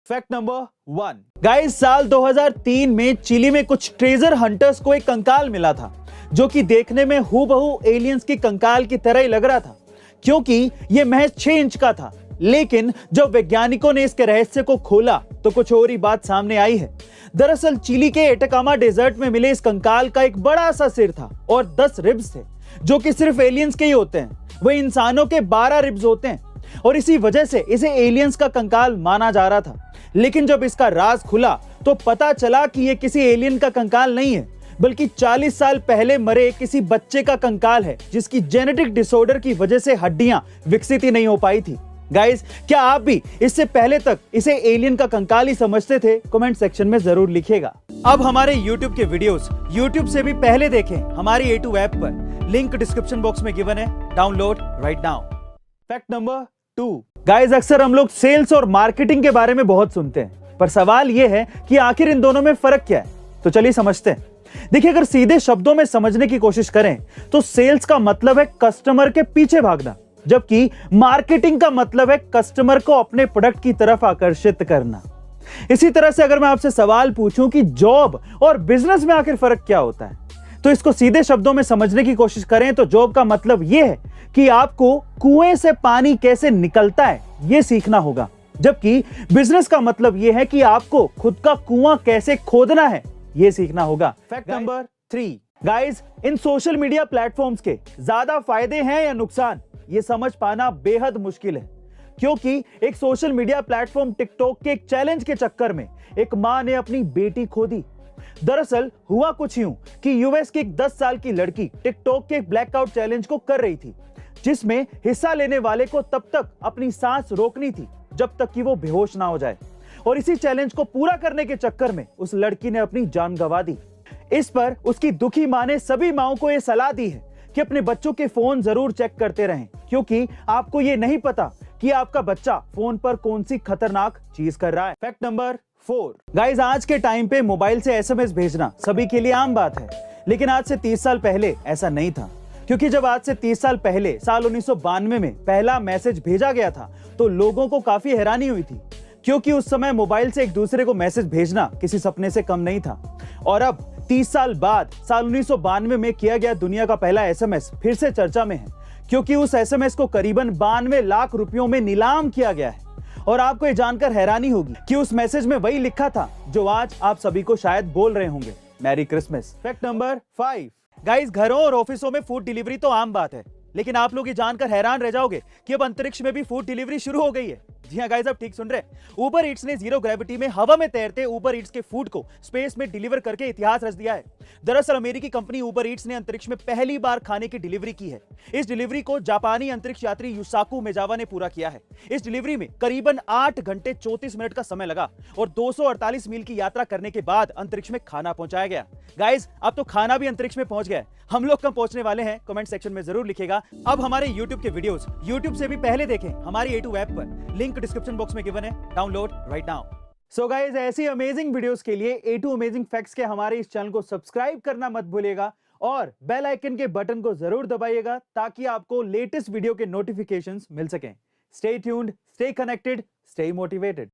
Fact number 1 guys, साल 2003 में chilli में कुछ ट्रेजर हंटर्स को एक कंकाल मिला था जो कि देखने में हूबहू एलियंस की कंकाल की तरह ही लग रहा था, क्योंकि यह महज 6 इंच का था। लेकिन जब वैज्ञानिकों ने इसके रहस्य को खोला तो कुछ और ही बात सामने आई है। दरअसल चिली के एटाकामा डेजर्ट में मिले इस कंकाल का एक बड़ा सा सिर था और 10 रिब्स थे जो कि सिर्फ एलियंस के ही होते हैं। वही इंसानों के 12 रिब्स होते हैं और इसी वजह से इसे एलियंस का कंकाल माना जा रहा था। लेकिन जब इसका राज खुला तो पता चला कि यह किसी एलियन का कंकाल नहीं है, बल्कि 40 साल पहले मरे किसी बच्चे का कंकाल है जिसकी जेनेटिक डिसऑर्डर की वजह से हड्डियां विकसित ही नहीं हो पाई थी। गाइस, क्या आप भी इससे पहले तक इसे एलियन का कंकाल ही समझते थे? कमेंट सेक्शन में जरूर लिखिएगा। अब हमारे YouTube के वीडियोस YouTube से भी पहले देखें हमारी A2 ऐप पर, लिंक डिस्क्रिप्शन बॉक्स में गिवन है, download right now. Fact number 2 guys, अक्सर हम लोग सेल्स और मार्केटिंग के बारे में बहुत सुनते हैं, पर सवाल यह है कि आखिर इन दोनों में फर्क क्या है। तो चलिए समझते हैं। देखिए, अगर सीधे शब्दों में समझने की कोशिश करें तो सेल्स का मतलब है कस्टमर के पीछे भागना, जबकि मार्केटिंग का मतलब है कस्टमर को अपने प्रोडक्ट की तरफ आकर्षित करना। इसी तरह से अगर मैं आपसे सवाल पूछूं कि जॉब और बिजनेस में आखिर फर्क क्या होता है, तो इसको सीधे शब्दों में समझने की कोशिश करें तो जॉब का मतलब यह है कि आपको कुएं से पानी कैसे निकलता है यह सीखना होगा, जबकि बिजनेस का मतलब यह है कि आपको खुद का कुआं कैसे खोदना है यह सीखना होगा। फैक्ट नंबर 3 गाइस, इन सोशल मीडिया प्लेटफॉर्म्स के ज्यादा फायदे हैं या नुकसान, ये समझ पाना बेहद मुश्किल है, क्योंकि एक सोशल मीडिया प्लेटफॉर्म टिकटॉक के एक चैलेंज के चक्कर में एक मां ने अपनी बेटी खो दी। दरअसल हुआ कुछ यूं कि यूएस की एक 10 साल की लड़की टिकटॉक के एक ब्लैकआउट चैलेंज को कर रही थी, जिसमें हिस्सा लेने वाले को तब तक अपनी सांस रोकनी थी जब तक कि वो बेहोश ना हो जाए, और इसी चैलेंज को पूरा करने के चक्कर में उस लड़की ने अपनी जान गंवा दी। इस पर उसकी दुखी मां ने सभी माओं को यह सलाह दी है कि अपने बच्चों के फोन जरूर चेक करते रहें, क्योंकि आपको ये नहीं पता कि आपका बच्चा फोन पर कौन सी खतरनाक चीज कर रहा है। फैक्ट नंबर 4 गाइस, आज के टाइम पे मोबाइल से एसएमएस भेजना सभी के लिए आम बात है, लेकिन आज से 30 साल पहले ऐसा नहीं था। क्योंकि जब आज से 30 साल पहले साल 1992 में पहला मैसेज भेजा गया था तो लोगों को काफी हैरानी हुई थी, क्योंकि उस समय मोबाइल से एक दूसरे को मैसेज भेजना किसी सपने से कम नहीं था। और अब 30 साल बाद साल 1992 में किया गया दुनिया का पहला एसएमएस फिर से चर्चा में है, क्योंकि उस एसएमएस को करीबन 92 लाख रुपयों में नीलाम किया गया है। और आपको ये जानकर हैरानी होगी कि उस मैसेज में वही लिखा था जो आज आप सभी को शायद बोल रहे होंगे, merry Christmas. Fact number 5 guys, घरों और ऑफिसों में फूड डिलीवरी तो आम बात है, लेकिन आप लोग ये जानकर हैरान रह जाओगे कि अब अंतरिक्ष में भी फूड डिलीवरी शुरू हो गई है। जी हाँ गाइस, आप ठीक सुन रहे हैं। उबर ईट्स ने जीरो ग्रेविटी में हवा में तैरते उबर ईट्स के फूड को स्पेस में डिलीवर करके इतिहास रच दिया है। दरअसल अमेरिकी कंपनी उबर ईट्स ने अंतरिक्ष में पहली बार खाने की डिलीवरी की है। इस डिलीवरी को जापानी अंतरिक्ष यात्री युसाकु मेजावा ने पूरा किया है। इस डिलीवरी में करीबन 8 घंटे 34 मिनट का समय लगा और 248 मील की यात्रा करने के बाद अंतरिक्ष में खाना पहुंचाया गया। गाइस, अब तो खाना भी अंतरिक्ष में पहुंच गया है। हम लोग कब पहुंचने वाले हैं कमेंट सेक्शन में जरूर लिखेगा। अब हमारे YouTube के वीडियोस YouTube से भी पहले देखें हमारी A2 ऐप पर, लिंक डिस्क्रिप्शन बॉक्स में गिवन है, download right now. So guys, ऐसी अमेजिंग वीडियोस के लिए A2 अमेजिंग फैक्ट्स के हमारे इस चैनल को सब्सक्राइब करना मत भूलिएगा और बेल आइकन के बटन को जरूर दबाइएगा ताकि आपको लेटेस्ट वीडियो के नोटिफिकेशंस मिल सकें। Stay tuned, stay connected, stay motivated.